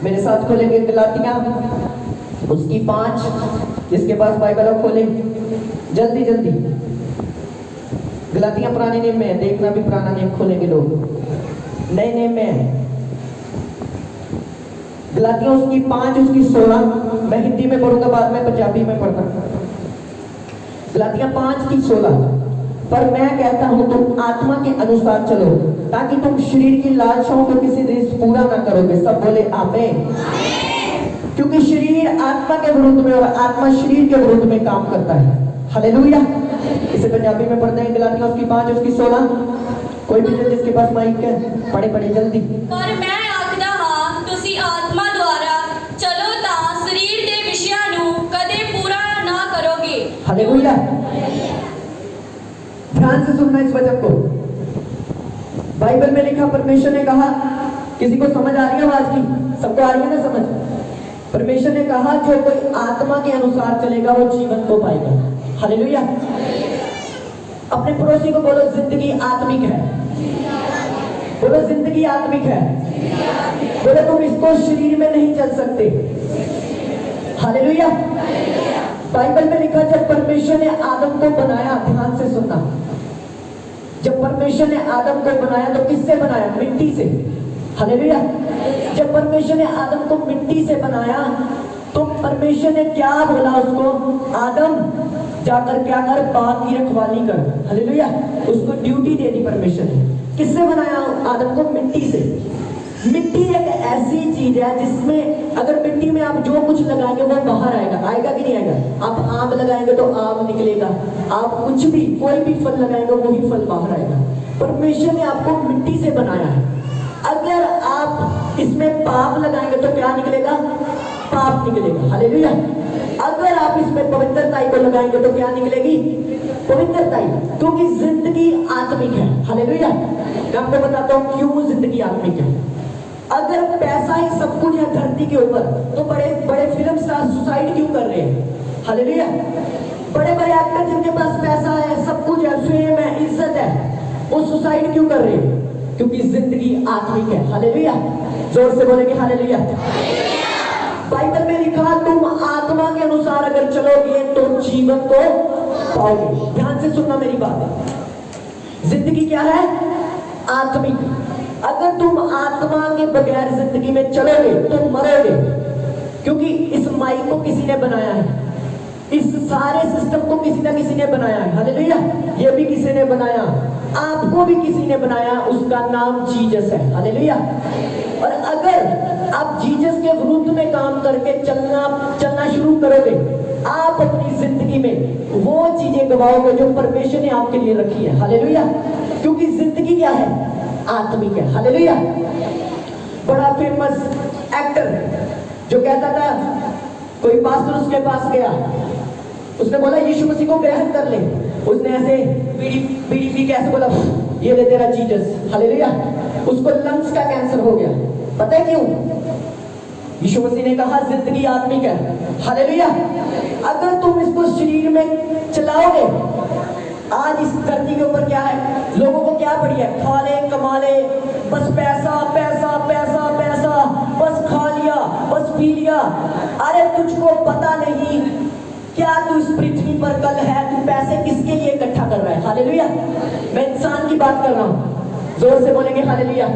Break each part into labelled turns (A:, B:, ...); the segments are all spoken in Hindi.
A: मेरे साथ खोलेंगे गलातियां उसकी 5। जिसके पास बाइबल है खोले जल्दी जल्दी। गलातियां पुराने नियम में है, देखना भी पुराना नियम खोलेंगे लोग, नए नियम में है। गलातियां उसकी 5 उसकी 16। मैं हिंदी में पढ़ूंगा, बाद में पंजाबी में पढ़ना। गलातियां 5 की 16। पर मैं कहता हूं तुम आत्मा के अनुसार चलो, ताकि तुम शरीर की लालसाओं को किसी दिन पूरा ना करोगे। सब बोले आमीन। क्योंकि शरीर आत्मा के विरुद्ध में और आत्मा शरीर के विरुद्ध में काम करता है। हालेलुया। इसे पंजाबी में पढ़ते हैं। गलातियां उसकी 5 उसकी 16। कोई भी जिसके पास माइक है पढ़े पढ़े जल्दी।
B: पर मैं आखदा हां तुसी आत्मा द्वारा चलो ता शरीर दे विषयां नु कदे पूरा ना करोगे।
A: हालेलुया। ध्यान से सुनना इस वचन को। बाइबल में लिखा, परमेश्वर ने कहा, किसी को समझ आ रही है आवाज की? सबको आ रही है ना समझ? परमेश्वर ने कहा जो कोई आत्मा के अनुसार चलेगा वो जीवन को पाएगा। हालेलुया। अपने पड़ोसी को बोलो जिंदगी आत्मिक है। बोलो जिंदगी आत्मिक है। बोलो तुम इसको शरीर में नहीं चल सकते। हालेलुया। बाइबल में लिखा जब परमेश्वर ने आदम को बनाया, ध्यान से सुनना, जब परमेश्वर ने आदम को बनाया तो किससे बनाया? मिट्टी से। हालेलुया। जब परमेश्वर ने आदम को मिट्टी से बनाया तो परमेश्वर ने क्या बोला उसको? आदम जाकर क्या कर? बाग की रखवाली कर। हालेलुया। उसको ड्यूटी दे दी परमेश्वर ने। किससे बनाया आदम को? मिट्टी से। मिट्टी एक ऐसी चीज है जिसमें अगर मिट्टी में आप जो कुछ लगाएंगे वो बाहर आएगा। आएगा कि नहीं आएगा? आप आम लगाएंगे तो आम निकलेगा, आप कुछ भी कोई भी फल लगाएंगे वही फल बाहर आएगा। परमेश्वर ने आपको मिट्टी से बनाया है। अगर आप इसमें पाप लगाएंगे तो क्या निकलेगा? पाप निकलेगा। हालेलुया। अगर आप इसमें पवित्रताई को लगाएंगे तो क्या निकलेगी? पवित्रताई। क्योंकि जिंदगी आत्मिक है। हालेलुया। मैं आपको बताता हूं क्यों जिंदगी आत्मिक है। अगर पैसा ही सब कुछ है धरती के ऊपर तो बड़े बड़े फिल्म स्टार सुसाइड क्यों कर रहे हैं? हालेलुया। बड़े बड़े एक्टर जिनके पास पैसा है, सब कुछ है, फेम है, इज्जत है, वो सुसाइड क्यों कर रहे हैं? क्योंकि जिंदगी आत्मिक है। हालेलुया। जोर से बोलेंगे हालेलुया। बाइबल में लिखा तुम आत्मा के अनुसार अगर चलोगे तो जीवन को पाओगे। ध्यान से सुनना मेरी बात। जिंदगी क्या है? आत्मिक। अगर तुम आत्मा के बगैर जिंदगी में चलोगे तो मरोगे। क्योंकि इस माइक को किसी ने बनाया है, इस सारे सिस्टम को किसी ना किसी ने बनाया है। हालेलुया। ये भी किसी ने बनाया, आपको भी किसी ने बनाया, उसका नाम जीसस है। हालेलुया। और अगर आप जीसस के विरुद्ध में काम करके चलना शुरू करोगे, आप अपनी जिंदगी में वो चीजें गवाओगे जो परमेश्वर ने आपके लिए रखी है। हालेलुया। क्योंकि जिंदगी क्या है? आत्मिक है। हालेलुया। बड़ा फेमस एक्टर जो कहता था, कोई पास्टर उसके पास गया, उसने बोला यीशु मसीह को ग्रहण कर ले। उसने ऐसे बीड़ी पी के ऐसे बोला, ये ले तेरा जीसस। हालेलुया। उसको लंग्स का कैंसर हो गया। पता है क्यों? यीशु मसीह ने कहा जिंदगी आत्मिक है। हालेलुया। अगर तुम इसको शरीर में चलाओगे, आज इस धरती के ऊपर क्या है? लोगों को क्या पड़ी है? खा ले, कमा ले, बस पैसा पैसा पैसा पैसा, बस खा लिया, बस पी लिया। अरे तुझको पता नहीं क्या तू इस पृथ्वी पर कल है, तू पैसे किसके लिए इकट्ठा कर रहा है? हालेलुया। मैं इंसान की बात कर रहा हूं। जोर से बोलेंगे हालेलुया।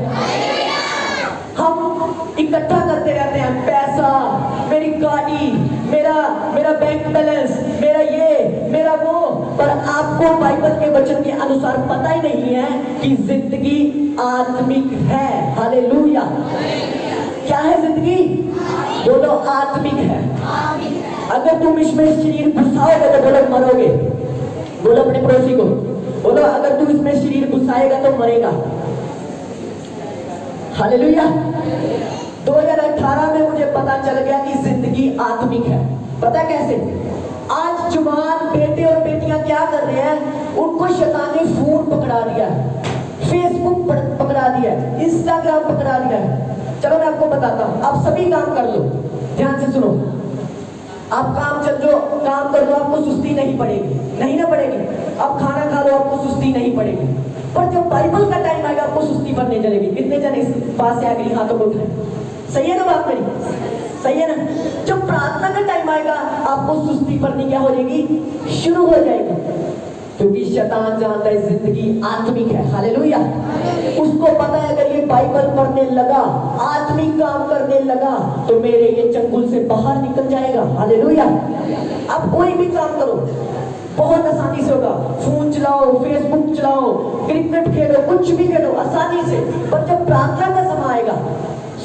A: हम इकट्ठा करते रहते हैं पैसा, मेरी गाड़ी, मेरा बैंक बैलेंस, मेरा ये मेरा वो, पर आपको बाइबल के वचन के अनुसार पता ही नहीं है कि जिंदगी आत्मिक है। हालेलुया। क्या है जिंदगी? बोलो आत्मिक है। अगर तुम इसमें शरीर घुसाओगे तो बोलो मरोगे। बोलो अपने पड़ोसी को, बोलो अगर तू इसमें शरीर घुसाएगा तो मरेगा। हालेलुया। 2018 में मुझे पता चल गया कि जिंदगी आत्मिक है। पता कैसे? आज जवान बेटे और बेटियां क्या कर रहे हैं? उनको शैतानी फोन पकड़ा दिया है, फेसबुक पकड़ा दिया है, इंस्टाग्राम पकड़ा दिया है। चलो मैं आपको बताता हूं, आप सभी काम कर लो। ध्यान से सुनो। आप काम कर लो, आपको सुस्ती नहीं पड़ेगी। नहीं ना पड़ेगी। आप खाना खा लो, आपको सुस्ती नहीं पड़ेगी। पर जब बाइबल का टाइम आएगा आपको सुस्ती पड़ने चलेगी। कितने जन इस बात से एग्री? हाथों को उठाएं। सही है ना बात मेरी? सही है ना? जब प्रार्थना का टाइम आएगा आपको सुस्ती पड़नी क्या हो जाएगी? शुरू हो जाएगी, क्योंकि शैतान जानता है जिंदगी आत्मिक है। हालेलुया। उसको पता है अगर ये बाइबल पढ़ने लगा, आत्मिक काम करने लगा, तो मेरे ये चंगुल से बाहर निकल जाएगा। हालेलुया। अब कोई भी काम करो बहुत आसानी से होगा। फोन चलाओ, फेसबुक चलाओ, क्रिकेट खेलो, कुछ भी खेलो आसानी से, पर जब प्रार्थना का समय आएगा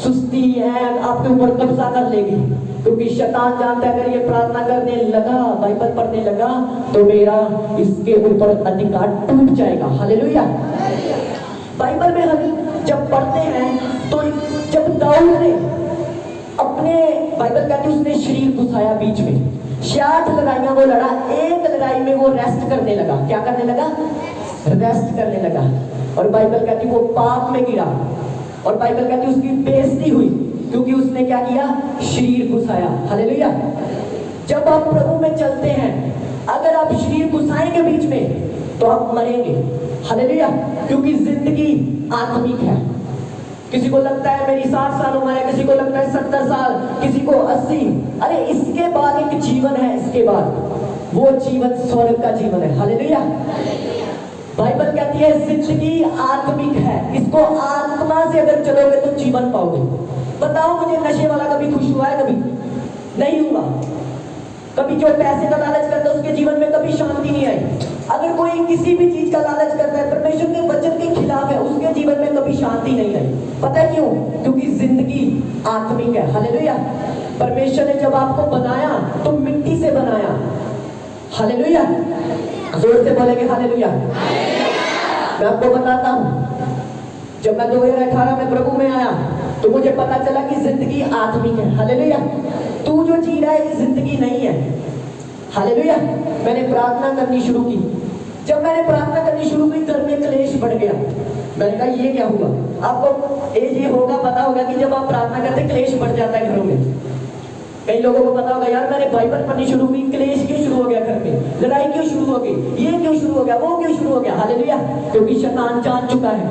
A: सुस्ती है आपके ऊपर कब्जा कर लेगी, क्योंकि शैतान जानता है अगर ये प्रार्थना करने लगा, बाइबल पढ़ने लगा, तो मेरा इसके ऊपर अधिकार टूट जाएगा। हालेलुया। बाइबल में हम जब पढ़ते हैं तो जब दाऊद ने अपने, बाइबल कहती है उसने शरीर घुसाया बीच में, 66 लड़ाइयां वो लड़ा, एक लड़ाई में वो रेस्ट करने लगा। क्या करने लगा? रेस्ट करने लगा। और बाइबल कहती वो पाप में गिरा, और बाइबल कहती उसकी बेइज्जती हुई, क्योंकि उसने क्या किया? शरीर घुसाया। हालेलुया। जब आप प्रभु में चलते हैं, अगर आप शरीर घुसाएंगे बीच में तो आप मरेंगे। हालेलुया। क्योंकि जिंदगी आत्मिक है। किसी को लगता है मेरी 60 साल उम्र है, किसी को लगता है 70 साल, किसी को 80। अरे इसके बाद एक जीवन है, इसके बाद वो जीवन स्वर्ग का जीवन है। हालेलुया। बाइबल कहती है जिंदगी आत्मिक है, इसको आत्मा से अगर चलोगे तो जीवन पाओगे। बताओ मुझे, नशे वाला कभी खुश हुआ है? कभी नहीं हुआ। कभी जो पैसे का लालच करता है उसके जीवन में कभी शांति नहीं आई। अगर कोई किसी भी चीज का लालच करता है, परमेश्वर के वचन के खिलाफ है, उसके जीवन में कभी शांति नहीं आई। पता है क्यों? क्योंकि जिंदगी आत्मिक है। हालेलुया। परमेश्वर ने जब आपको बनाया तो मिट्टी से बनाया। हालेलुया। जोर से बोलेंगे हालेलुया। मैं आपको बताता हूं, जब मैं 2018 में प्रभु में आया तो मुझे पता चला कि जिंदगी आत्मिक है। हालेलुया। तू जो जी रहा है ये जिंदगी नहीं है। हालेलुया। मैंने प्रार्थना करनी शुरू की। जब मैंने प्रार्थना करनी शुरू की, घर में क्लेश बढ़ गया। मैंने कहा ये क्या हुआ? आपको ये होगा, पता होगा कि जब आप प्रार्थना करते क्लेश बढ़ जाता है घरों में। कई लोगों को पता होगा, यार मैंने बाइबल पढ़नी शुरू की, क्लेश क्यों शुरू हो गया घर में, लड़ाई क्यों शुरू हो गई, ये क्यों शुरू हो गया, वो क्यों शुरू हो गया। हालेलुया। क्योंकि शैतान जान चुका है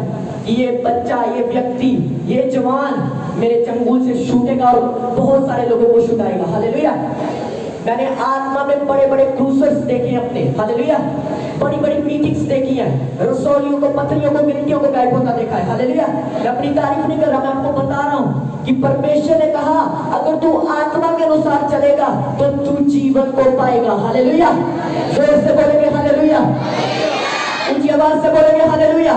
A: कि ये बच्चा, ये व्यक्ति, ये जवान मेरे चंगुल से छूटेगा और बहुत सारे लोगों को छुटाएगा। हालेलुया। मैंने आत्मा में बड़े बड़े क्रूसर्स देखे अपने। हालेलुया। बड़ी बड़ी मीटिंग्स देखी है, रसोलियों को, पत्रियों को, गिनतियों को गायब होता देखा है। हालेलुया। मैं अपनी तारीफ नहीं कर रहा, मैं आपको बता रहा हूं कि परमेश्वर ने कहा अगर तू आत्मा के अनुसार चलेगा तो तू जीवन को पाएगा। हालेलुया। जोर से बोलेंगे हालेलुया। ऊंची आवाज से बोलेंगे हालेलुया।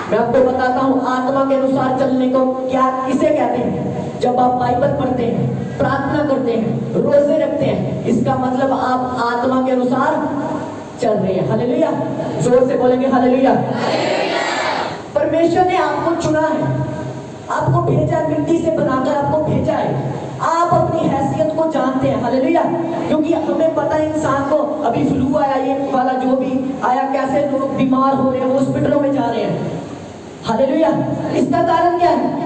A: मैं आपको बताता हूं आत्मा के अनुसार चलने को क्या, किसे कहते हैं? जब आप बाइबल पढ़ते हैं, प्रार्थना करते हैं, रोजे रखते हैं, इसका मतलब आप आत्मा के अनुसार चल रहे हैं। हालेलुया। जोर से बोलेंगे हालेलुया। परमेश्वर ने आपको चुना है, आपको भेजा है, मिट्टी से बनाकर आपको भेजा है। आप अपनी हैसियत को जानते हैं। हालेलुया। क्योंकि हमें पता है इंसान को अभी फ्लू आया, ये वाला जो भी आया, कैसे लोग बीमार हो रहे हैं, हॉस्पिटलों में जा रहे हैं। हालेलुया। इसका कारण क्या है?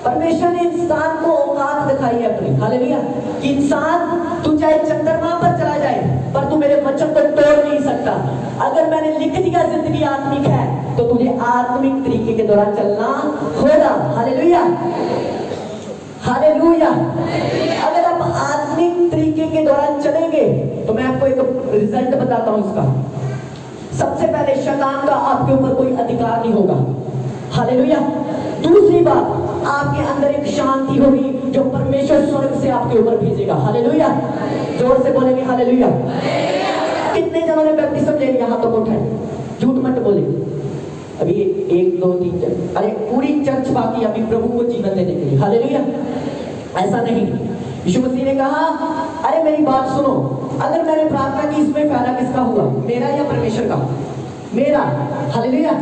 A: परमेश्वर ने इंसान को औकात दिखाई है अपनी। हालेलुया। कि इंसान तू चाहे चंद्रमा पर चला जाए पर तू मेरे वचन को तोड़ नहीं सकता। अगर मैंने लिख दिया जिंदगी आत्मिक है तो तुझे आत्मिक तरीके के दौरान चलना होगा। हालेलुया। हालेलुया। अगर आप आत्मिक तरीके के दौरान चलेंगे तो मैं आपको एक रिजल्ट बताता हूं इसका। सबसे पहले शैतान का आपके ऊपर कोई अधिकार नहीं होगा। हालेलुया। दूसरी बात, आपके अंदर एक शांति होगी जो परमेश्वर स्वर्ग से आपके ऊपर भेजेगा। हालेलुया। जोर से बोलेंगे हालेलुया। कितने जनों ने बैप्टिज्म ले लिया? हाथों को उठाएं, झूठ मत बोले। अभी 1 2 3 4, अरे पूरी चर्च बाकी अभी प्रभु को जीवन देने के लिए। हालेलुया। ऐसा नहीं, यीशु मसीह ने कहा अरे मेरी बात सुनो, अगर मैंने प्रार्थना की इसमें फायदा किसका हुआ? मेरा या परमेश्वर का? मेरा। हालेलुया।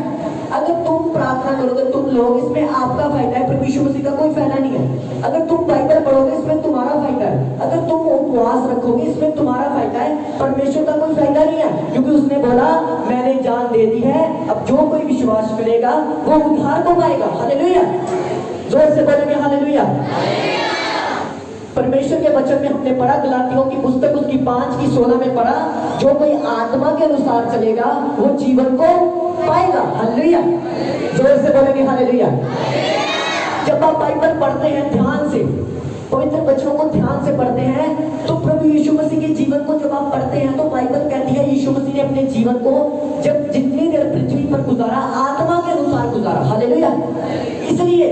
A: अगर तुम प्रार्थना करोगे, तुम लोग, इसमें आपका फायदा है, प्रभु यीशु मसीह का कोई फायदा नहीं है। अगर तुम बाइबल पढ़ोगे इसमें तुम्हारा फायदा है। अगर तुम उपवास रखोगे इसमें तुम्हारा फायदा है, परमेश्वर का कोई फायदा नहीं है। क्योंकि उसने बोला मैंने जान दे दी है, अब जो कोई विश्वास करेगा वो उद्धार को पाएगा। हालेलुया। जोर से बोलेंगे हालेलुया। परमेश्वर के वचन में हमने पढ़ा, गलातियों की पुस्तक उसकी 5 की 16 में पढ़ा, जो कोई आत्मा के अनुसार चलेगा वो जीवन को पाएगा। हालेलुया। जोर से बोलेंगे हालेलुया। जब आप बाइबल पढ़ते हैं ध्यान से, पवित्र वचनों को ध्यान से पढ़ते हैं, तो प्रभु यीशु मसीह के जीवन को जब आप पढ़ते हैं तो बाइबल कहती है यीशु मसीह ने अपने जीवन को जब जितनी देर पृथ्वी पर गुजारा आत्मा के अनुसार गुजारा। हालेलुया। इसलिए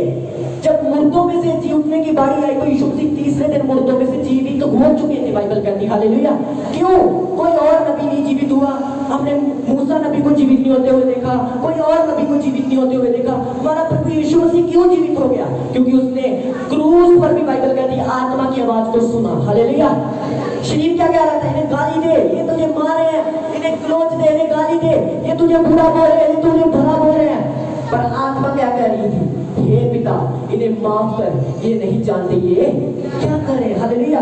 A: जब मुर्दों में से जी उठने की बारी आई तो यीशु मसीह तीसरे दिन मुर्दों में से जीवित हो चुके थे, बाइबल कहती है। हालेलुया। क्यों? कोई और नबी नहीं जीवित हुआ, हमने मूसा नबी को जीवित नहीं होते हुए देखा, कोई और नबी को जीवित नहीं होते हुए देखा, हमारा प्रभु यीशु मसीह क्यों जीवित हो गया? क्योंकि उसने क्रूस पर भी बाइबल कहती है आत्मा की आवाज को सुना। हालेलुया। शरीर क्या कह रहा था? इन्हें गाली दे, ये तुझे मार रहे हैं, इन्हें क्लोज दे, इन्हें गाली दे, ये तुझे बुरा बोल रहे हैं, ये तुझे भला बोल रहे हैं। पर आत्मा क्या कह रही थी? हे पिता, इन्हें माफ कर, ये नहीं जानते ये क्या कर रहे हैं। हालेलुया।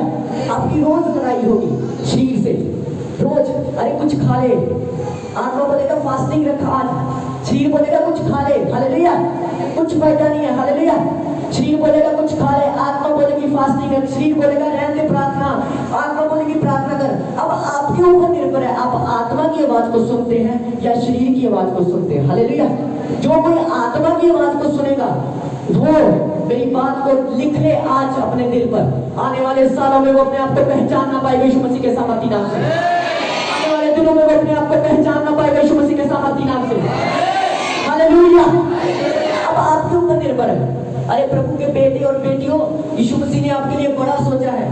A: आपकी रोज लड़ाई होगी शरीर से, रोज। अरे कुछ खा ले, आत्मा बोलेगा फास्टिंग रखा आज, शरीर बोलेगा कुछ खा ले। हालेलुया। कुछ फायदा नहीं है। हालेलुया। शरीर बोलेगा कुछ खा ले, आत्मा बोलेगी फास्टिंग कर, शरीर बोलेगा रहने दे प्रार्थना, आत्मा बोलेगी प्रार्थना कर। अब आपके ऊपर निर्भर है, आप आत्मा की आवाज को सुनते हैं या शरीर की आवाज को सुनते हैं। हालेलुया। जो कोई आत्मा की आवाज को सुनेगा वो मेरी बात को लिख ले आज अपने दिल पर, आने वाले सालों में वो अपने आप को पहचान ना पाएगा यीशु मसीह के सामर्थी नाम से। आने वाले दिनों में वो अपने आप को पहचान ना पाएगा यीशु मसीह के सामर्थी नाम से। हालेलुया। अब आपके ऊपर निर्भर है। अरे प्रभु के बेटे और बेटियों, यीशु मसीह ने आपके लिए बड़ा सोचा है।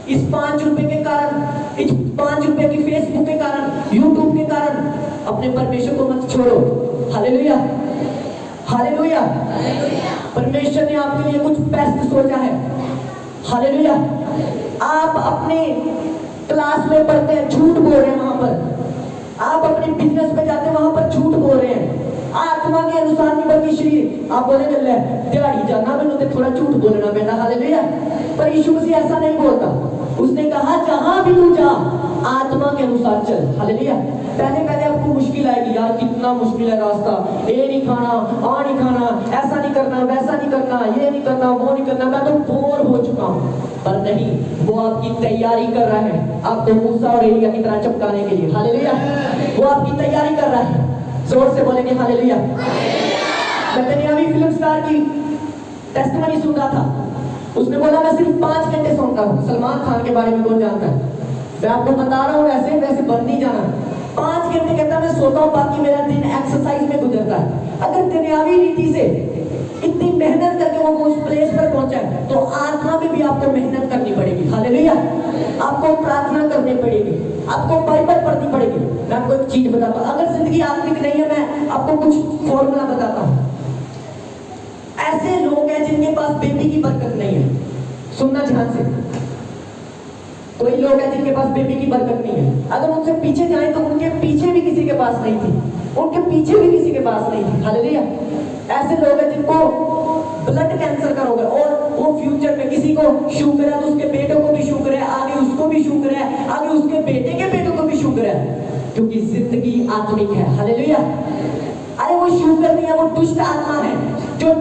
A: इस 5 रुपए के कारण, इस 5 रुपए की फेसबुक के कारण, यूट्यूब के कारण अपने परमेश्वर को मत छोड़ो। हालेलुया। हालेलुया। परमेश्वर ने आपके लिए कुछ बेस्ट सोचा है। हालेलुया। आप अपने क्लास में पढ़ते हैं, झूठ बोल रहे हैं वहां पर। आप अपने बिजनेस में जाते हैं, वहां पर झूठ बोल रहे हैं, आत्मा के अनुसार नहीं बल्कि शरीर। आप बोले चल दिहाड़ी जाना मैंने तो थोड़ा झूठ बोलना बेटा। हालेलुया। पर यीशु मसीह ऐसा नहीं बोलता। उसने कहा जहां भी तू जा आत्मा के अनुसार चल। हालेलुया। पहले पहले आपको मुश्किल आएगी, यार कितना मुश्किल है रास्ता, ये नहीं खाना, आ नहीं खाना, ऐसा नहीं करना, वैसा नहीं करना, ये नहीं करना, वो नहीं करना, मैं तो बोर हो चुका हूँ। पर नहीं, वो आपकी तैयारी कर रहा है आपको मूसा और एलिया की तरह चमकाने के लिए। हालेलुया। वो आपकी तैयारी कर रहा है। जोर से बोलेंगे हालेलुया। मैं दुनियावी फिल्म स्टार की टेस्टिमनी सुन रहा था, उसने बोला मैं सिर्फ 5 घंटे सोता हूँ। सलमान खान के बारे में कौन जानता है? मैं आपको बता रहा हूँ, वैसे वैसे बन नहीं जाना। 5 घंटे कहता मैं सोता हूँ, बाकी मेरा दिन एक्सरसाइज में गुजरता है। अगर दुनियावी रीति से इतनी मेहनत करके वो उस प्लेस पर पहुंचा है, तो आत्मा में भी आपको मेहनत करनी पड़ेगी। हालेलुया। आपको प्रार्थना करनी पड़ेगी, आपको बाइबल पढ़नी पड़ेगी। मैं आपको एक चीज बताता हूँ, अगर जिंदगी आत्मिक नहीं है, मैं आपको कुछ फॉर्मूला बताता हूँ। ऐसे लोग हैं जिनके पास बेबी की बरकत नहीं है। सुनना ध्यान से। कोई लोग हैं जिनके पास बेबी की बरकत नहीं है, अगर उनसे पीछे जाएं तो उनके पीछे भी किसी के पास नहीं थी, उनके पीछे भी किसी के पास नहीं थी। हालेलुया। ऐसे लोग हैं जिनको ब्लड कैंसर का रोग है और वो फ्यूचर में किसी को शुगर है तो उसके बेटों को भी शुगर है, आगे उसको भी शुगर है, आगे उसके बेटे के बेटों को भी शुगर है, क्योंकि जिंदगी आत्मिक है। हालेलुया। अरे वो शुगर नहीं है, वो दुष्ट आत्मा है जो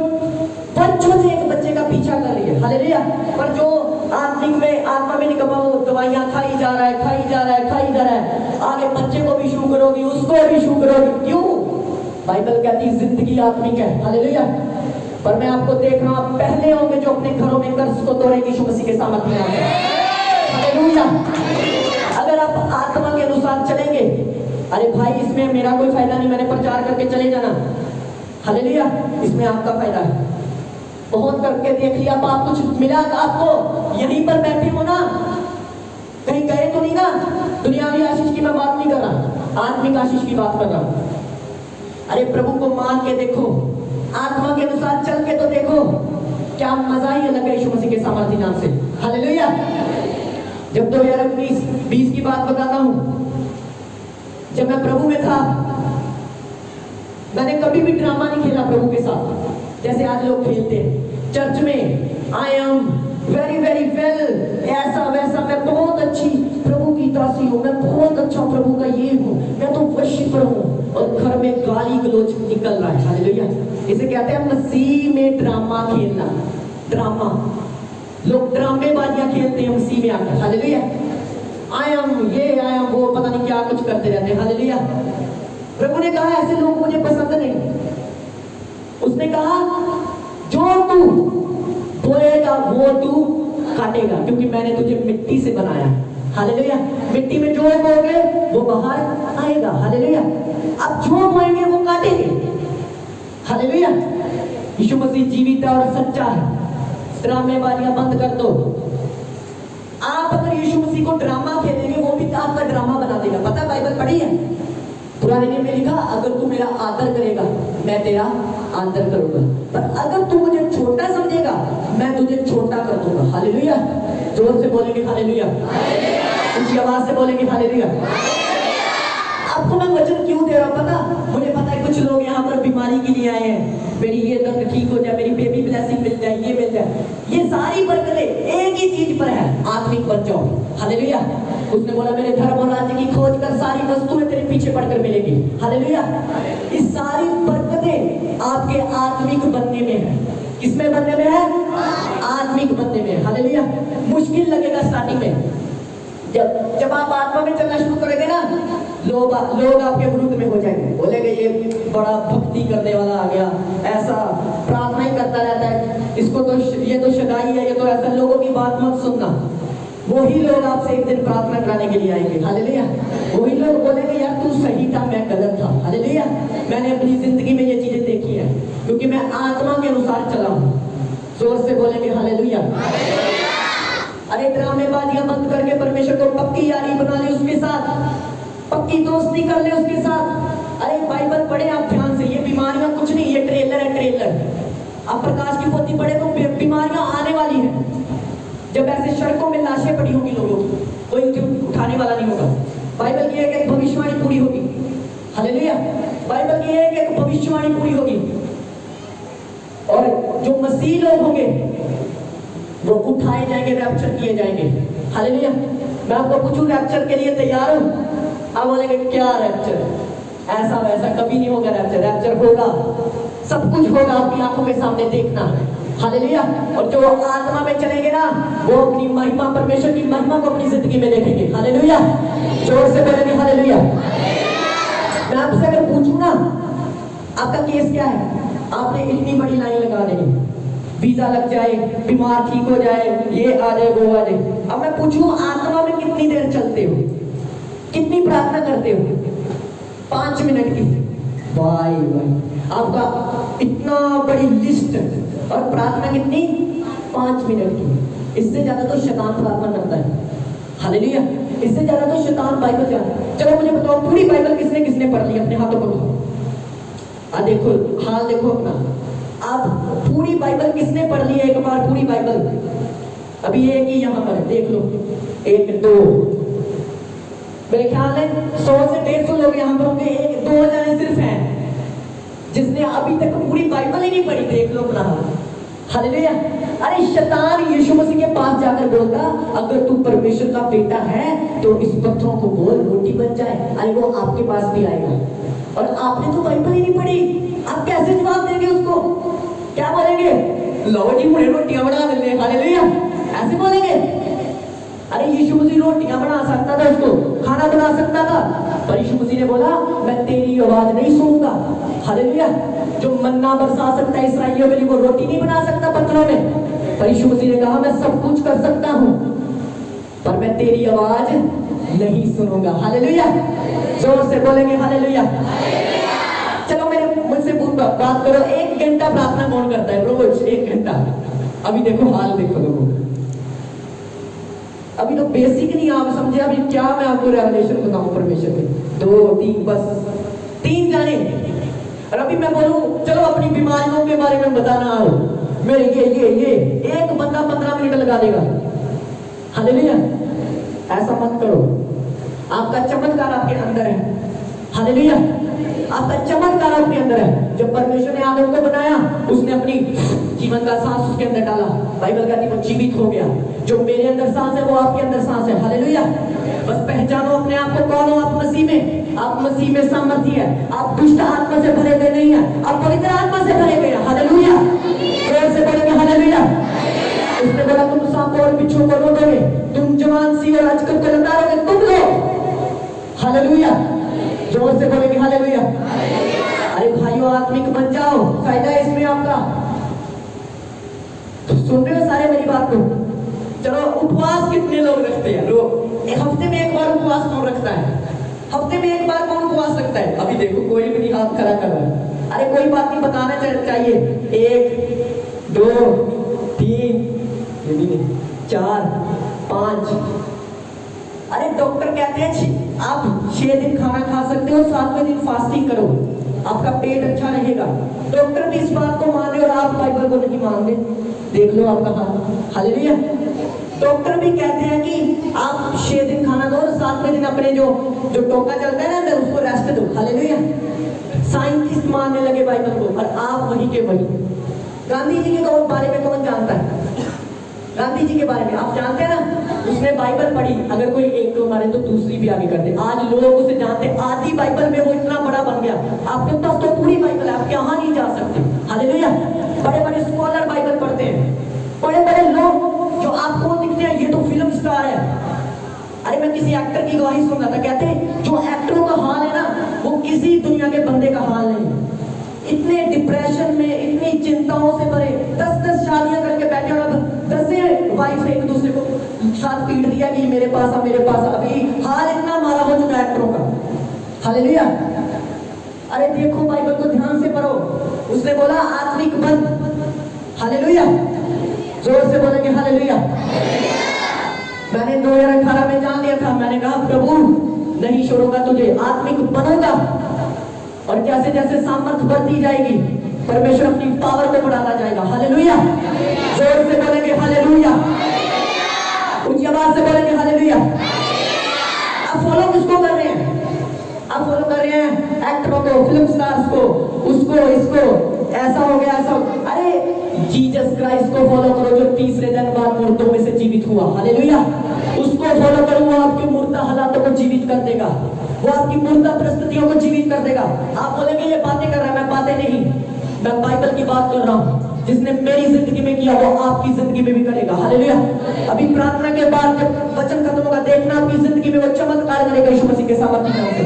A: बच्चों से एक बच्चे का पीछा कर रही है। हालेलुया। पर जो आत्मिक में, आत्मा में निकम्मा, वो दवाइयां खाई जा रहा है, खाई जा रहा है, खाई जा रहा है, आगे बच्चे को भी शुगर होगी, उसको भी शुगर होगी। क्यों? बाइबल कहती है जिंदगी आत्मिक है। हालेलुया। पर मैं आपको देख रहा हूं, पहले होंगे जो अपने घरों में कर्ज को तोड़ेंगे यीशु मसीह के सामर्थ्य में। हालेलुया। अगर आप आत्मा के अनुसार चलेंगे, अरे भाई इसमें मेरा कोई फायदा नहीं, मैंने प्रचार करके चले जाना। हालेलुया। इसमें आपका फायदा है। बहुत करके देख लिया, आप कुछ मिला आपको, यहीं पर बैठे हो ना, कहीं गए तो नहीं ना। दुनियावी आशीष की मैं बात नहीं कर रहा, आत्मिक आशीष की बात कर रहा हूं। अरे प्रभु को मान के देखो, आत्मा के अनुसार चल के तो देखो, क्या मजा ही अलग है यीशु मसीह के सामर्थ्य नाम से। हालेलुया। जब 2019-20 की बात बताता हूं, जब मैं प्रभु में था, मैंने कभी भी ड्रामा नहीं खेला प्रभु के साथ जैसे आज लोग खेलते हैं चर्च में। I am very very well, ऐसा वैसा, मैं बहुत अच्छी प्रभु की दासी हूँ, मैं बहुत अच्छा प्रभु का ये हूँ, मैं तो वर्शिपर हूँ, और घर में गाली गलौज निकल रहा है। हालेलुया। इसे कहते हैं मसीह में ड्रामा खेलना। ड्रामा, लोग ड्रामेबाजियां खेलते हैं मसीह में आकर। हालेलुया। आई एम ये, आई एम वो, पता नहीं क्या कुछ करते रहते हैं। हालेलुया। प्रभु ने कहा ऐसे लोग मुझे पसंद नहीं। उसने कहा जो तू वो तू काटेगा, क्योंकि मैंने तुझे मिट्टी से बनाया। हालेलुया। मिट्टी में जो बोओगे वो बाहर आएगा। हालेलुया। अब जो बोएंगे वो काटेंगे। हालेलुया। यीशु मसीह जीवित है और सच्चा है। ड्रामेबाजियां बंद कर दो। आप अगर यीशु मसीह को ड्रामा खेलेंगे वो भी आपका ड्रामा बना देगा। पता है, बाइबल पढ़ी है, पुराने नियम में लिखा, अगर तू मेरा आदर करेगा मैं तेरा आदर करूंगा, पर अगर तू मुझे छोटा समझेगा मैं तुझे छोटा कर दूंगा। हालेलुया। जोर से बोलेंगे हालेलुया। ऊंची आवाज से बोलेंगे हालेलुया। आपको मैं वचन क्यों दे रहा हूं पता? मुझे पता है कुछ लोग यहाँ पर बीमारी के लिए आए हैं, मेरी ये दर्द ठीक हो जाए, मेरी बेबी ब्लेसिंग मिल जाए, ये मिल जाए। ये सारी बरकतें एक ही चीज पर है, आत्मिक बन जाओ। हालेलुया। उसने बोला मेरे धर्म और राज्य की खोज कर सारी वस्तुएं तेरे पीछे पड़कर मिलेगी। हालेलुया। इस सारी बरकतें आपके आत्मिक बनने में है। किसमें बनने में है? आत्मिक बनने में। हालेलुया। मुश्किल लगेगा स्टार्टिंग में, जब आप आत्मा में चलना शुरू करेंगे ना, लोग आपके विरुद्ध में हो जाएंगे, बोलेंगे ये बड़ा भक्ति करने वाला आ गया, ऐसा प्रार्थना ही करता रहता है, इसको तो ये तो शदाई है, ये तो ऐसा। लोगों की बात मत सुनना। वही लोग आपसे एक दिन प्रार्थना कराने के लिए आएंगे। हालेलुया। वही लोग बोलेंगे यार तू सही था, मैं गलत था। हालेलुया। मैंने अपनी जिंदगी में ये चीजें देखी है, क्योंकि मैं आत्मा के अनुसार चला हूं। जोर से बोलेंगे हालेलुया। अरे ड्रामेबाजियां बंद करके परमेश्वर को पक्की यारी बना ले उसके साथ, पक्की दोस्ती कर ले उसके साथ। अरे बाइबल पढ़े आप ध्यान से, ये बीमारियां कुछ नहीं, ये ट्रेलर है, ट्रेलर। अब प्रकाश की पोथी पढ़े तो बीमारियां आने वाली है। जब ऐसे सड़कों में लाशें पड़ी होंगी लोगों की, कोई उठाने वाला नहीं होगा। बाइबल की एक भविष्यवाणी पूरी होगी। हालेलुया। बाइबल की एक भविष्यवाणी पूरी होगी, और जो मसीह लोग होंगे वो उठाए जाएंगे, रैप्चर किए जाएंगे। हालेलुया। मैं आपको पूछूं रैप्चर के लिए तैयार हूं? आप बोलेंगे क्या रैप्चर? ऐसा वैसा कभी नहीं होगा रैप्चर। रैप्चर होगा, सब कुछ होगा, आपकी आंखों के सामने देखना। हालेलुया। और जो आत्मा में चलेंगे ना, वो अपनी महिमा, परमेश्वर की महिमा को अपनी जिंदगी में देखेंगे। हालेलुया। जोर से बोलेंगे हालेलुया। मैं आपसे अगर पूछूं ना आपका केस क्या है, आपने इतनी बड़ी लाइन लगा देनी, वीजा लग जाए, बीमार ठीक हो जाए, ये आ जाए, वो आ जाए। अब मैं पूछूं आत्मा में कितनी देर चलते हो, कितनी प्रार्थना करते हो? 5 मिनट की। भाई आपका इतना बड़ी लिस्ट, और प्रार्थना कितनी? 5 मिनट की। इससे ज्यादा तो शैतान प्रार्थना करता है। हालेलुया। इससे ज्यादा तो शैतान बाइबल जानता। चलो मुझे बताओ पूरी बाइबल किसने किसने पढ़ ली? अपने हाथों को उठाओ। देखो हाल देखो अपना, आप पूरी बाइबल किसने पढ़ ली है? एक बार पूरी बाइबल। अभी एक ही यहाँ पर देख लो, 1 2, मेरे ख्याल है 100 से 150 लोग यहाँ पर होंगे, 1 2 जने सिर्फ हैं जिसने अभी तक पूरी बाइबल ही नहीं पढ़ी। देख लो अपना हाल। हालेलुया। अरे शैतान यीशु मसीह के पास जाकर बोलता, अगर तू परमेश्वर का बेटा है तो इस पत्थरों को बोल रोटी बन जाए। अरे वो आपके पास भी आएगा, और आपने तो बाइबल ही नहीं पढ़ी, आप कैसे जवाब देंगे उसको? क्या बोलेंगे? लो जी मुझे रोटियां बना देंगे। हालेलुया। ऐसे बोलेंगे? अरे यीशु मसीह रोटियां बना सकता था, उसको खाना बना सकता था, पर यीशु मसीह ने बोला मैं तेरी आवाज नहीं सुनूंगा। हालेलुया। जो मन्ना बरसा सकता है इस्राएलियों के लिए, वो रोटी नहीं बना सकता पत्थरों में, पर यीशु मसीह ने कहा मैं सब कुछ कर सकता हूं, पर मैं तेरी आवाज नहीं सुनूंगा। हालेलुया। जोर से बोलेंगे हालेलुया। चलो मेरे मुझसे बात करो, 1 घंटा प्रार्थना कौन करता है रोज? 1 घंटा। अभी देखो हाल देखो लोगों का। अभी तो बेसिक नहीं आप समझे, अभी क्या मैं आपको रेवलेशन बताऊं परमेश्वर के? 2 3 बस 3 जाने। और अभी मैं बोलूं चलो अपनी बीमारियों के बारे में बताना आओ, मेरे ये एक बंदा 15 मिनट लगा देगा। हालेलुया। ऐसा मत करो। आपका चमत्कार आपके अंदर है। हालेलुया। आपका चमत्कार आपके अंदर है। जब परमेश्वर ने आदम को बनाया, उसने अपनी जीवन का सांस उसके अंदर डाला। बाइबल कहती है वो जीवित हो गया। जो मेरे अंदर सांस है वो आपके अंदर सांस है। हालेलुया। बस पहचानो अपने आप को, कौन हो आप? मसीह में। आप मसीह में सामर्थ्य है। आप दुष्ट आत्मा से भरे गए नहीं है, आप पवित्र आत्मा से भरे गए। हालेलुया। जोर से बोलेंगे हालेलुया। उसने बोला तुम सांपों और बिच्छुओं को रोकोगे, तुम जवान सी और अजगर को लताड़ोगे, तुम लो। हालेलुया। जोर से बोलेंगे हालेलुया। अरे भाइयों आत्मिक बन जाओ, फायदा है इसमें आपका। तो सुन रहे हो सारे मेरी बात को? चलो, उपवास कितने लोग रखते हैं? लोग एक हफ्ते में एक बार उपवास कौन रखता है? हफ्ते में एक बार कौन उपवास रखता है? अभी देखो कोई भी नहीं हाथ खड़ा कर रहा है। अरे कोई बात नहीं, बताना चाहिए। 1 2 3 ये भी नहीं 4 5। अरे डॉक्टर कहते हैं आप 6 दिन खाना खा सकते हो, 7वें दिन फास्टिंग करो, आपका पेट अच्छा रहेगा। डॉक्टर भी इस बात को मान रहे और आप बाइबल को नहीं मान रहे। देख लो आपका हाल। हालेलुया। डॉक्टर भी कहते हैं कि आप 6 दिन खाना दो और 7वें दिन अपने जो टोका चलता है ना अंदर, उसको रेस्ट दो। हालेलुया। साइंटिस्ट मानने लगे बाइबल को और आप वही के वही। गांधी जी के बारे में कौन जानता है? गांधी जी के बारे में आप जानते हैं ना? उसने बाइबल पढ़ी, अगर कोई एक को मारे तो दूसरी भी आगे कर दे। आज लोग उसे जानते, आधी बाइबल में वो इतना बड़ा बन गया। आपके पास तो पूरी बाइबल है, आप यहाँ नहीं जा सकते। हालेलुया। बड़े बड़े स्कॉलर बाइबल पढ़ते हैं, बड़े बड़े लोग जो आपको दिखते हैं ये तो फिल्म स्टार है। अरे मैं किसी एक्टर की गवाही सुन रहा था, कहते जो एक्टरों का हाल है ना वो किसी दुनिया के बंदे का हाल नहीं। इतने डिप्रेशन में, इतनी चिंताओं से भरे, 10-10 शादियां करके बैठे और अब 10 वाइफ एक दूसरे को साथ पीट दिया कि मेरे पास आ, मेरे पास आ। अभी हाल इतना मारा हो चुका है एक्टरों का। हालेलुया। अरे देखो बाइबल को ध्यान से पढ़ो। उसने बोला आत्मिक बल। हालेलुया। जोर से बोलेंगे हालेलुया। मैंने 2018 में जान लिया था, मैंने कहा प्रभु नहीं छोड़ूंगा तुझे, आत्मिक बनूंगा। और जैसे जैसे सामर्थ्य बढ़ती जाएगी परमेश्वर अपनी पावर को बढ़ाता जाएगा। हालेलुया। जोर से बोलेंगे हालेलुया। ऊंची आवाज से बोलेंगे हालेलुया। आप फॉलो किसको कर रहे हैं? आप फॉलो कर रहे हैं एक्टरों को, फिल्म स्टार्स को, उसको, इसको। ऐसा हो गया, ऐसा। अरे जीसस क्राइस्ट को फॉलो करो जो तीसरे दिन बाद मुर्दों में से जीवित हुआ। हालेलुया। उसको फॉलो करो, वो आपकी मुर्दा हालातों को जीवित कर देगा, वो आपकी मुर्दा परिस्थितियों को जीवित कर देगा। आप बोलेंगे ये बातें कर रहा है, मैं बातें नहीं, मैं बाइबल की बात कर रहा हूँ। जिसने मेरी जिंदगी में किया वो आपकी जिंदगी में भी करेगा। हालेलुया। अभी प्रार्थना के बाद जब वचन खत्म होगा, देखना आपकी जिंदगी में वो चमत्कार करेगा यीशु मसीह के सामर्थ्य नाम से।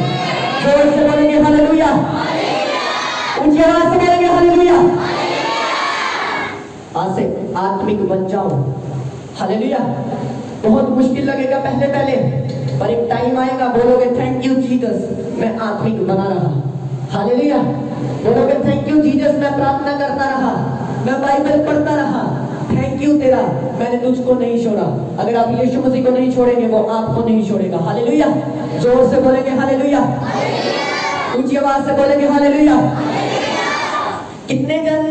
A: जोर से बोलेंगे हालेलुया। ऊंची आवाज से बोलेंगे हालेलुया। आज से आत्मिक बन जाओ। हालेलुया। बहुत मुश्किल लगेगा पहले पहले, पर एक टाइम आएगा बोलोगे थैंक यू जीसस, मैं आत्मिक बना रहा। हालेलुया। बोलोगे थैंक यू जीसस, मैं प्रार्थना करता रहा, मैं बाइबल पढ़ता रहा। थैंक यू तेरा, मैंने तुझको नहीं छोड़ा। अगर आप यीशु मसीह को नहीं छोड़ेंगे वो आपको नहीं छोड़ेगा। हालेलुया। जोर से बोलेंगे हालेलुया। ऊंची आवाज से बोलेंगे हालेलुया। कितने जन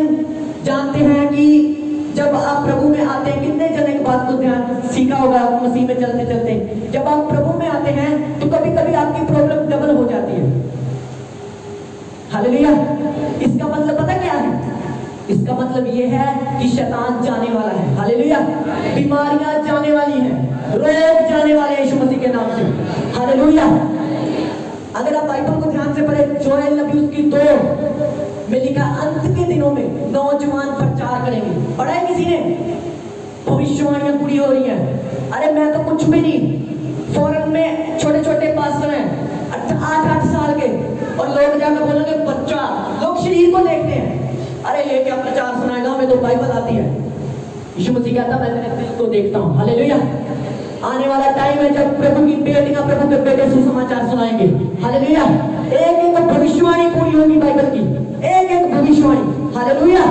A: जानते हैं कि जब आप प्रभु में आते हैं, कितने जन एक बात को ध्यान सीखा होगा मसीह में चलते चलते, जब आप प्रभु में आते हैं तो कभी कभी आपकी प्रॉब्लम डबल हो जाती है। हालेलुया। इसका मतलब पता क्या है? इसका मतलब ये है कि शैतान जाने वाला है। हालेलुया। बीमारियां जाने वाली हैं, रोग जाने वाले हैं यीशु मसीह के नाम से। हालेलुया। अगर आप बाइबल को ध्यान से पढ़े, जोएल नबी उसकी 2 में लिखा अंत के दिनों में नौजवान प्रचार करेंगे। पढ़ा है किसी ने? भविष्यवाणियां पूरी हो रही हैं। अरे मैं तो कुछ भी नहीं, फॉरेन में छोटे छोटे पास्टर हैं 8-8 साल के, और लोग जाकर बोलेंगे बच्चा। लोग शरीर को देखते हैं, अरे ये क्या प्रचार सुनाएगा, हमें तो बाइबल आती है। यीशु मसीह कहता मैं मेरे दिल को देखता हूँ। हालेलुया। आने वाला टाइम है जब प्रभु की बेटियां प्रभु के बेटे सुसमाचार सुनाएंगे। हालेलुया। एक एक भविष्यवाणी पूरी होगी बाइबल की, एक एक भविष्यवाणी। हालेलुया।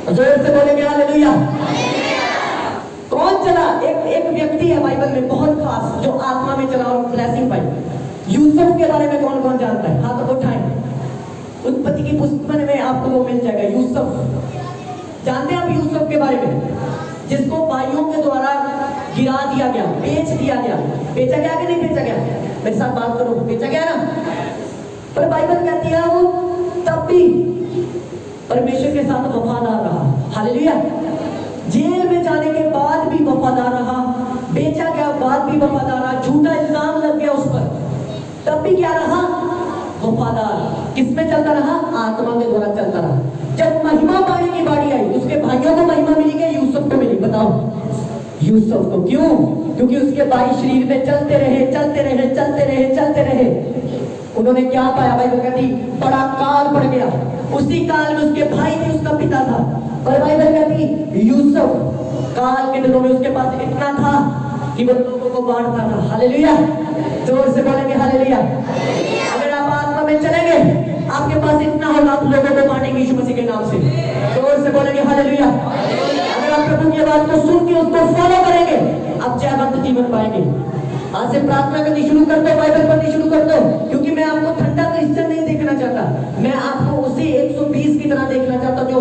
A: जोर से बोलेंगे हालेलुया। कौन चला? एक व्यक्ति है बाइबल में बहुत खास जो आत्मा में चला और ब्लेसिंग पाई। यूसुफ के बारे में कौन कौन जानता है? हाथ उठाएं। उत्पत्ति की पुस्तक में आपको वो मिल जाएगा। यूसुफ जानते हैं आप यूसुफ के बारे में? जिसको भाइयों के द्वारा गिरा दिया गया, बेच दिया गया। बेचा गया कि नहीं बेचा गया? मेरे साथ बात करो। बेचा गया ना? पर बाइबल कहती है वो तब भी परमेश्वर के साथ वफादार रहा। हालेलुया। जेल में जाने के बाद भी वफादार रहा, बेचा गया बाद भी वफादार रहा, झूठा इल्जाम लग गया उस पर, तब भी क्या रहा? वफादार। किसमें चलता रहा? आत्मा के द्वारा चलता रहा। जब महिमा पाने की बारी आई, उसके भाइयों को महिमा मिली कि यूसुफ को मिली? बताओ। यूसुफ को क्यों? क्योंकि उसके भाई शरीर में चलते रहे, चलते रहे, चलते रहे, चलते रहे। उन्होंने क्या पाया? बाइबल कहती बड़ा काल पड़ गया। उसी काल में उसके भाई थे, उसका पिता था। पर बाइबल कहती यूसुफ बाल के दिनों में उसके पास इतना था कि वो लोगों को बांटता था। हालेलुया, जोर से बोलेंगे हालेलुया। अगर आप आत्मा में चलेंगे, आपके पास इतना होगा, आप लोगों को बांटेंगे यीशु मसीह के नाम से। जोर से बोलेंगे हालेलुया। अगर आप प्रभु की आवाज को सुन के उसको फॉलो करेंगे, आप जयवंत जीवन पाएंगे। आज से प्रार्थना करनी शुरू कर दो, बाइबल पढ़नी शुरू कर दो, क्योंकि मैं आपको ठंडा क्रिश्चियन नहीं देखना चाहता। मैं आपको उसी 120 की तरह देखना चाहता हूं जो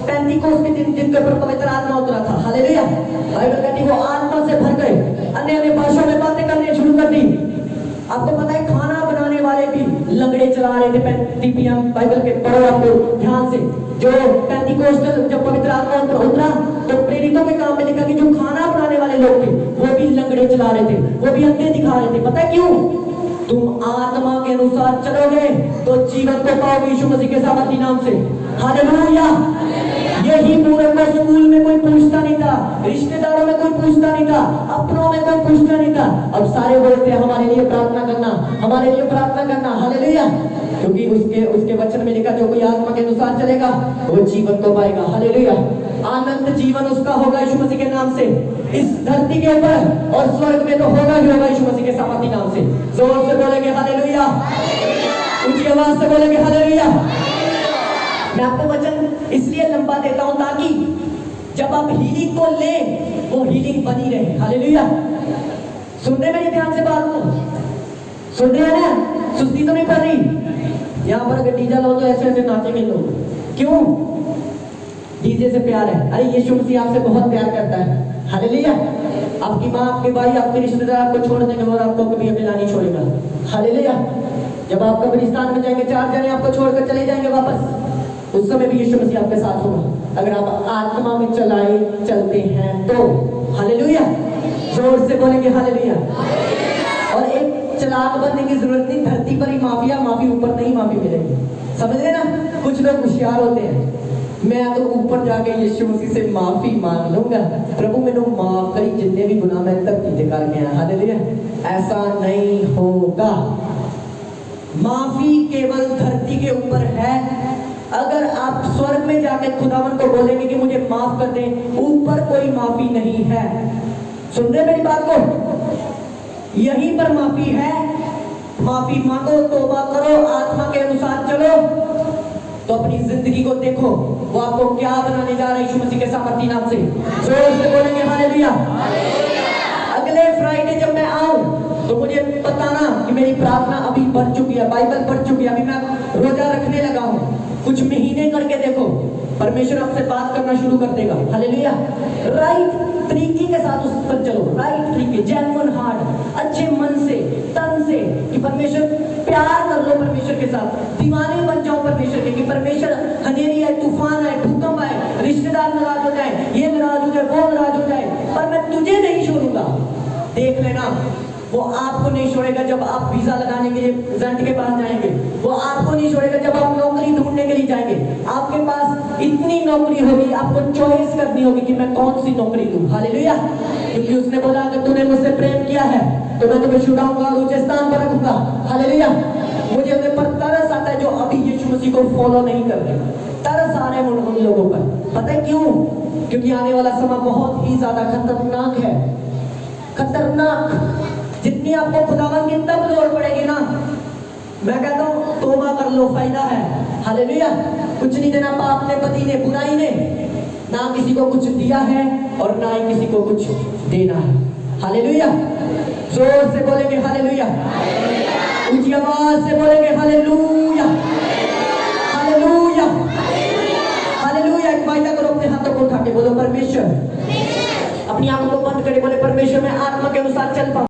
A: पेंटिकोस के दिन जिनके ऊपर पवित्र आत्मा उतरा था। हालेलुया। बाइबल कहती है वो आत्मा से भर गए, अन्य अन्य भाषाओं में बातें करने शुरू कर दी। आपको पता है खाना बनाने वाले भी लंगड़े चला रहे थे। टीपीएम बाइबल के पढ़ो आपको ध्यान से। जो पेंटिकोस्टल जब पवित्र आत्मा उतरा तो प्रेरितों के काम में लिखा कि जो खाना बनाने वाले लोग थे वो भी लंगड़े चला रहे थे, वो भी अंधे दिखा रहे थे। पता है क्यों? तुम आत्मा के अनुसार चलोगे तो जीवन को पाओगे यीशु मसीह के सामर्थी नाम से। हालेलुया। यही पूरे को स्कूल में कोई पूछता नहीं था, रिश्तेदारों में कोई पूछता नहीं था, अपनों में कोई पूछता नहीं था। अब सारे बोलते हैं हमारे लिए प्रार्थना करना, हमारे लिए प्रार्थना करना। हालेलुया। क्योंकि उसके वचन में लिखा जो कोई आत्मा के अनुसार चलेगा वो जीवन को पाएगा। हालेलुया। आनंद जीवन उसका होगा यीशु मसीह के नाम से, इस धरती के ऊपर और स्वर्ग में तो होगा ही होगा यीशु मसीह के सामर्थी नाम से। जोर से बोलेंगे हालेलुया, ऊंची आवाज से बोलेंगे हालेलुया। मैं आपको वचन इसलिए लंबा देता हूं ताकि जब आप हीलिंग को लें वो हीलिंग बनी रहे। हालेलुया। सुन रहे मेरी ध्यान से बात को? सुन रहे हैं ना? सुस्ती तो नहीं पड़ रही? यहाँ पर अगर डीजे लो तो ऐसे ऐसे नाचेंगे लोग। क्यों? डीजे से प्यार है। अरे यीशु मसीह आपसे बहुत प्यार करता है। हालेलुया। आपकी माँ, आपके भाई, आपके रिश्तेदार आपको छोड़ देंगे और आपको कभी अकेला नहीं छोड़ेगा। हालेलुया। जब आप कब्रिस्तान में जाएंगे, 4 जने आपको छोड़कर चले जाएंगे वापस, उस समय भी यीशु मसीह आपके साथ होगा अगर आप आत्मा में चलते हैं तो। हालेलुया। जोर से बोलेंगे हालेलुया। और एक चालाक बनने की जरूरत नहीं, धरती पर ही माफिया, माफी ऊपर नहीं माफी मिलेगी। समझ रहे ना? कुछ लोग होशियार होते हैं, मैं तो ऊपर जाके यीशु मसीह से माफी मांग लूंगा, प्रभु मैंने माफ करी जितने भी गुनाह मैं तक कीते करके आया। हालेलुया। ऐसा नहीं होगा। माफी केवल धरती के ऊपर है। अगर आप स्वर्ग में जाके खुदावन को बोलेंगे कि मुझे माफ कर दे, ऊपर कोई माफी नहीं है। सुन रहे मेरी बात को? यहीं पर माफी है। माफी मांगो, तौबा करो, आत्मा के अनुसार चलो तो अपनी जिंदगी को देखो वो आपको क्या बनाने जा रहा है यीशु मसीह के सामर्थी नाम से। जोर से बोलेंगे हालेलुया। अगले फ्राइडे जब मैं आऊं तो मुझे बताना कि मेरी प्रार्थना अभी बढ़ चुकी है, बाइबल पढ़ चुकी है, अभी मैं रोजा रखने लगा हूं। कुछ महीने करके देखो, परमेश्वर आपसे बात करना शुरू कर देगा। हालेलुया। राइट तरीके के साथ उस पर चलो, राइट तरीके, जेन्युइन हार्ट, अच्छे मन से, तन से, कि परमेश्वर प्यार कर लो परमेश्वर के साथ, दीवाने बन जाओ परमेश्वर के, कि परमेश्वर अंधेरी आए, तूफान आए, भूकंप आए, रिश्तेदार नाराज हो जाए, ये नाराज हो जाए, वो नाराज हो जाए, पर मैं तुझे नहीं छोड़ूंगा। देख लेना वो आपको नहीं छोड़ेगा जब आप वीजा लगाने के लिए एजेंट के पास जाएंगे, वो आपको नहीं छोड़ेगा जब आप नौकरी ढूंढने के लिए जाएंगे। आपके पास इतनी नौकरी होगी, आपको चॉइस करनी होगी कि मैं कौन सी नौकरी लूं। हालेलुया। क्योंकि उसने बोला अगर तूने मुझसे प्रेम किया है तो मैं तुम्हें छुड़ाऊंगा और ऊंचे स्थान पर रखूंगा। हालेलुया। मुझे उन पर तरस आता है जो अभी यीशु मसीह को फॉलो नहीं करते, तरस आ रहे हैं उन लोगों पर। पता है क्यों? क्योंकि आने वाला समय बहुत ही ज्यादा खतरनाक है। खतरनाक। जितनी आपको खुदावन की तब लोड़ पड़ेगी ना, मैं कहता हूँ तौबा कर लो, फायदा है। हालेलुया। कुछ नहीं देना पाप ने, पति ने, बुराई ने, ना किसी को कुछ दिया है और ना ही किसी को कुछ देना है। हालेलुया। जोर से बोलेंगे हालेलुया। ऊंची आवाज से बोलेंगे हालेलुया। हालेलुया। हालेलुया। एक वायदा करो, अपने हाथों को उठा के बोलो परमेश्वर, अपनी आंखों को बंद करे बोले परमेश्वर मैं आत्मा के अनुसार चल पाऊं।